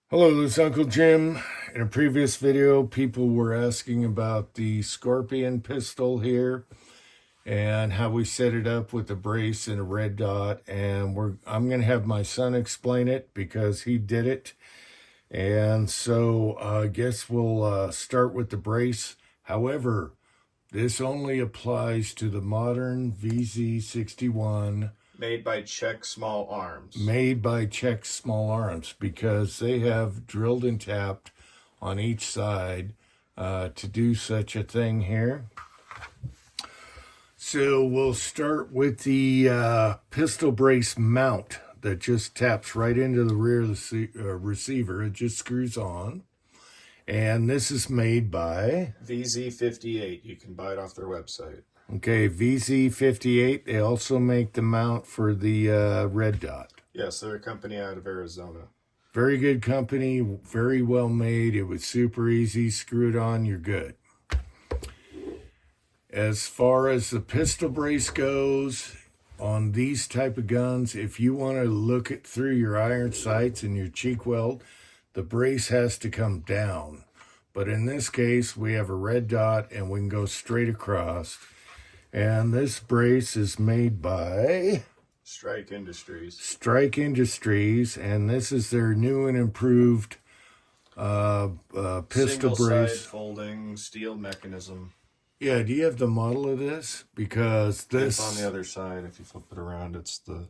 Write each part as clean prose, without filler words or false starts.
Hello, this is Uncle Jim. In a previous video, people were asking about the Scorpion pistol here and how we set it up with a brace and a red dot. And I'm going to have my son explain it because he did it. And so I guess we'll start with the brace. However, this only applies to the modern VZ61 made by Czech Small Arms. Because they have drilled and tapped on each side to do such a thing here. So we'll start with the pistol brace mount that just taps right into the rear of the receiver. It just screws on. And this is made by VZ58. You can buy it off their website. Okay, VZ58. They also make the mount for the red dot. Yes, they're a company out of Arizona. Very good company, very well made. It was super easy. Screw it on, you're good. As far as the pistol brace goes, on these type of guns, if you want to look it through your iron sights and your cheek weld, the brace has to come down. But in this case, we have a red dot and we can go straight across. And this brace is made by Strike Industries. Strike Industries, and this is their new and improved pistol Single brace. Side folding steel mechanism. Yeah, do you have the model of this? Because this... It's on the other side. If you flip it around, it's the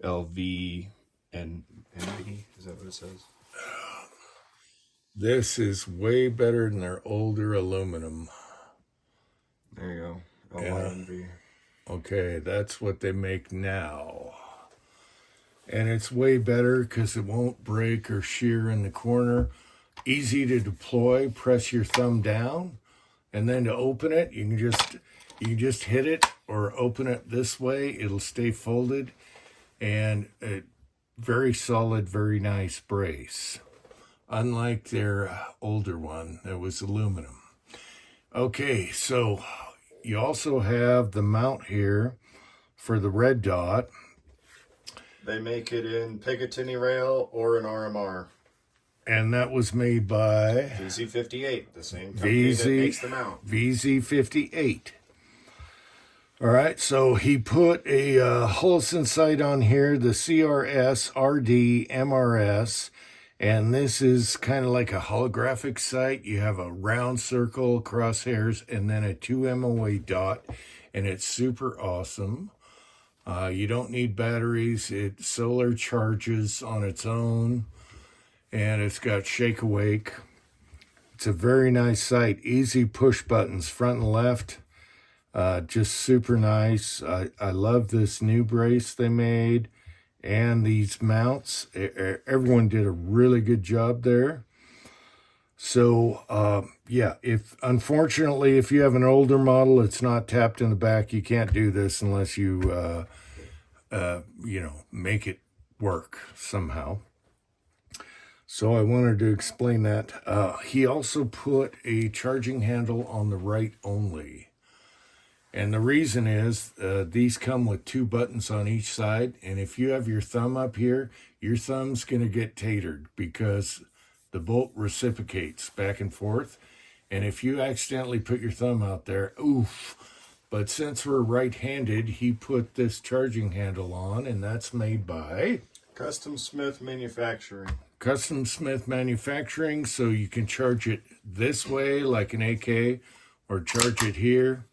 LV and NV. Is that what it says? This is way better than their older aluminum. There you go. LV. Okay, that's what they make now. And it's way better because it won't break or shear in the corner. Easy to deploy. Press your thumb down. And then to open it, you can just hit it or open it this way. It'll stay folded. And a very solid, very nice brace. Unlike their older one that was aluminum. Okay, so you also have the mount here for the red dot. They make it in Picatinny rail or an RMR. And that was made by VZ58, the same company that makes the mount. VZ58. All right, so he put a Hullison sight on here, the CRS RD MRS. And this is kind of like a holographic sight. You have a round circle, crosshairs, and then a 2 MOA dot. And it's super awesome. You don't need batteries. It solar charges on its own. And it's got shake awake. It's a very nice sight. Easy push buttons, front and left. Just super nice. I love this new brace they made. And these mounts, everyone did a really good job there. So, yeah, unfortunately, if you have an older model, it's not tapped in the back. You can't do this unless you, make it work somehow. So I wanted to explain that. He also put a charging handle on the right only. And the reason is these come with 2 buttons on each side. And if you have your thumb up here, your thumb's going to get tatered because the bolt reciprocates back and forth. And if you accidentally put your thumb out there, oof. But since we're right-handed, he put this charging handle on, and that's made by Custom Smith Manufacturing. Custom Smith Manufacturing, so you can charge it this way like an AK or charge it here.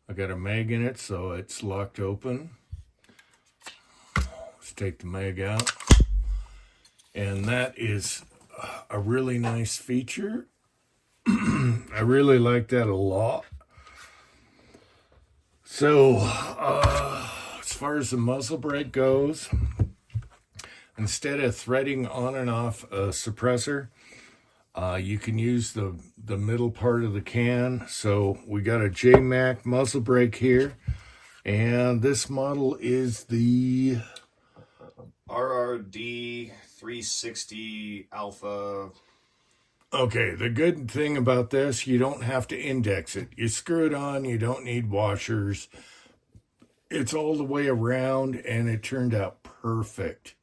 I got a mag in it, so it's locked open. Let's take the mag out. And that is a really nice feature. I really like that a lot. So, as far as the muzzle brake goes, instead of threading on and off a suppressor, you can use the middle part of the can. So we got a J-Mac muzzle brake here. And this model is the RRD 360 Alpha. Okay, the good thing about this, you don't have to index it. You screw it on, you don't need washers. It's all the way around, and it turned out perfect.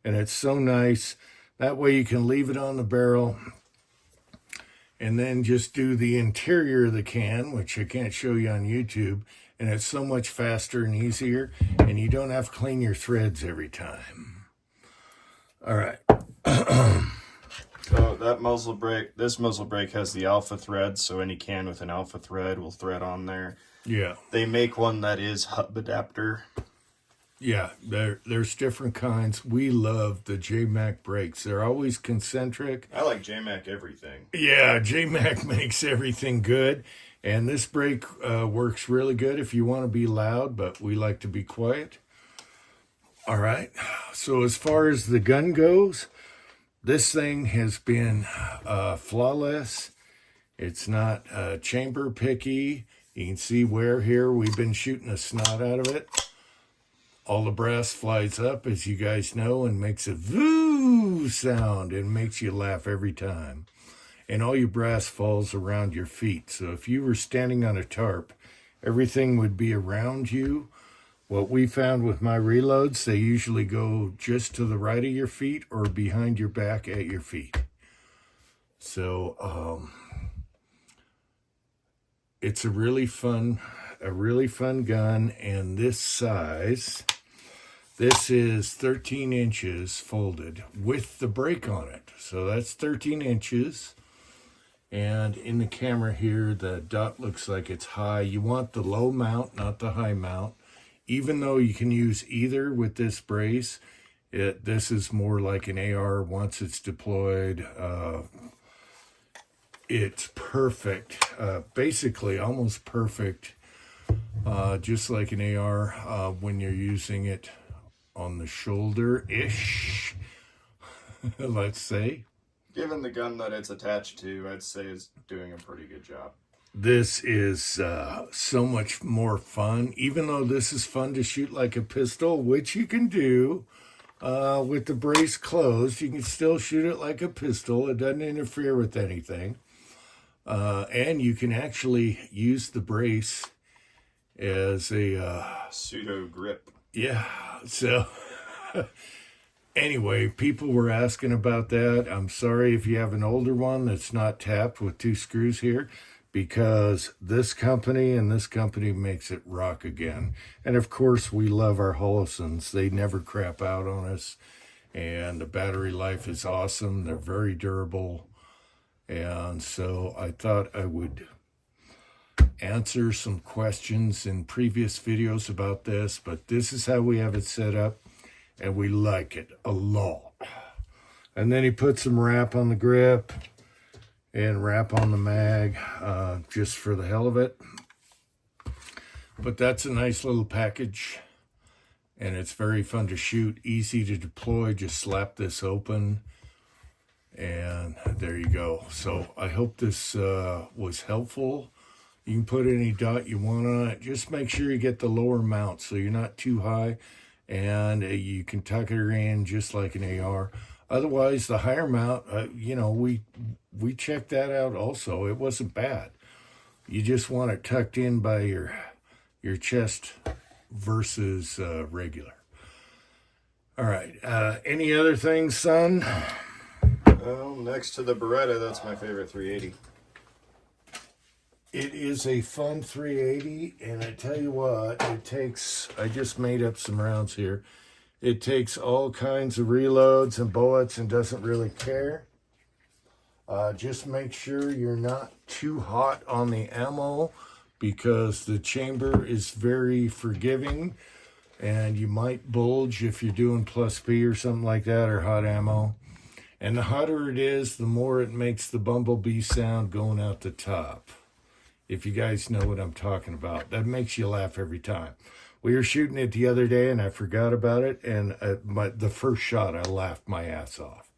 And it's so nice. That way you can leave it on the barrel and then just do the interior of the can, which I can't show you on YouTube. And it's so much faster and easier, and you don't have to clean your threads every time. All right. So that muzzle brake, this muzzle brake has the alpha thread, so any can with an alpha thread will thread on there. Yeah. They make one that is hub adapter. Yeah, there's different kinds. We love the J-Mac brakes. They're always concentric. I like J-Mac everything. Yeah, J-Mac makes everything good. And this brake works really good if you want to be loud, but we like to be quiet. All right. So as far as the gun goes, this thing has been flawless. It's not chamber picky. You can see where here we've been shooting the snot out of it. All the brass flies up, as you guys know, and makes a voo sound and makes you laugh every time. And all your brass falls around your feet. So if you were standing on a tarp, everything would be around you. What we found with my reloads, they usually go just to the right of your feet or behind your back at your feet. So it's a really fun gun, and this size, this is 13 inches folded with the brake on it. So that's 13 inches. And in the camera here, the dot looks like it's high. You want the low mount, not the high mount. Even though you can use either with this brace, this is more like an AR once it's deployed. It's perfect, basically almost perfect, just like an AR when you're using it on the shoulder-ish, let's say. Given the gun that it's attached to, I'd say it's doing a pretty good job. This is so much more fun, even though this is fun to shoot like a pistol, which you can do with the brace closed. You can still shoot it like a pistol. It doesn't interfere with anything. And you can actually use the brace as a pseudo grip. Yeah, so anyway, people were asking about that. I'm sorry if you have an older one that's not tapped with 2 screws here, because this company and this company makes it rock again. And of course, we love our Holosons. They never crap out on us, and the battery life is awesome. They're very durable. And so I thought I would answer some questions in previous videos about this, but this is how we have it set up, and we like it a lot. And then he put some wrap on the grip and wrap on the mag, just for the hell of it. But that's a nice little package, and it's very fun to shoot, easy to deploy. Just slap this open, and there you go. So I hope this was helpful. You can put any dot you want on it. Just make sure you get the lower mount so you're not too high, and you can tuck it in just like an AR. Otherwise, the higher mount, you know, we checked that out also. It wasn't bad. You just want it tucked in by your chest versus regular. All right. Any other things, son? Well, next to the Beretta, that's my favorite 380. It is a fun 380, and I tell you what, it takes, I just made up some rounds here. It takes all kinds of reloads and bullets and doesn't really care. Just make sure you're not too hot on the ammo, because the chamber is very forgiving, and you might bulge if you're doing plus P or something like that, or hot ammo. And the hotter it is, the more it makes the bumblebee sound going out the top. If you guys know what I'm talking about. That makes you laugh every time. We were shooting it the other day, and I forgot about it, and the first shot, I laughed my ass off.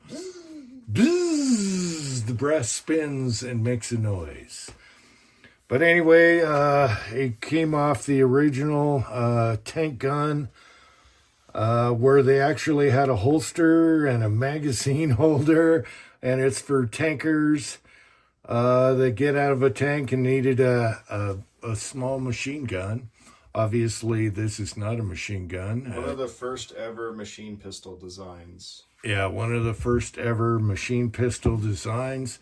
Bzzz, the brass spins and makes a noise. But anyway, it came off the original tank gun, where they actually had a holster and a magazine holder, and it's for tankers that get out of a tank and needed a small machine gun. Obviously, this is not a machine gun. One of the first ever machine pistol designs. Yeah, one of the first ever machine pistol designs.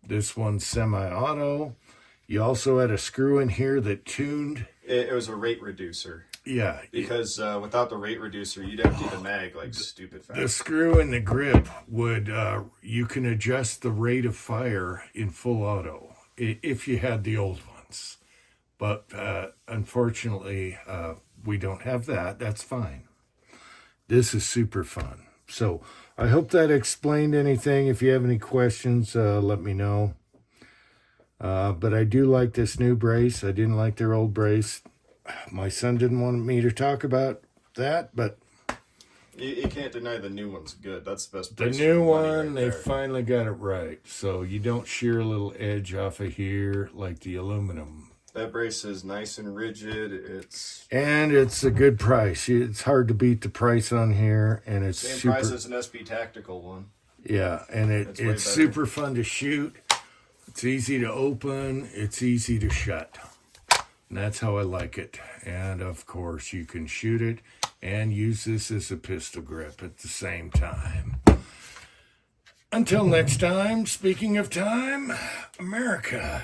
This one's semi-auto. You also had a screw in here that tuned. It was a rate reducer. Yeah. Because without the rate reducer, you'd empty the mag like stupid fast. The screw in the grip would, you can adjust the rate of fire in full auto if you had the old ones. But unfortunately, we don't have that. That's fine. This is super fun. So I hope that explained anything. If you have any questions, let me know. But I do like this new brace. I didn't like their old brace. My son didn't want me to talk about that, but you can't deny the new one's good. That's the best the brace new for money one, right they there. finally got it right. So you don't shear a little edge off of here like the aluminum. That brace is nice and rigid. And it's a good price. It's hard to beat the price on here, and it's same super, price as an SB Tactical one. yeah, and it's better. super fun to shoot. It's easy to open. It's easy to shut. And that's how I like it. And of course, you can shoot it and use this as a pistol grip at the same time. Until next time, speaking of time, America.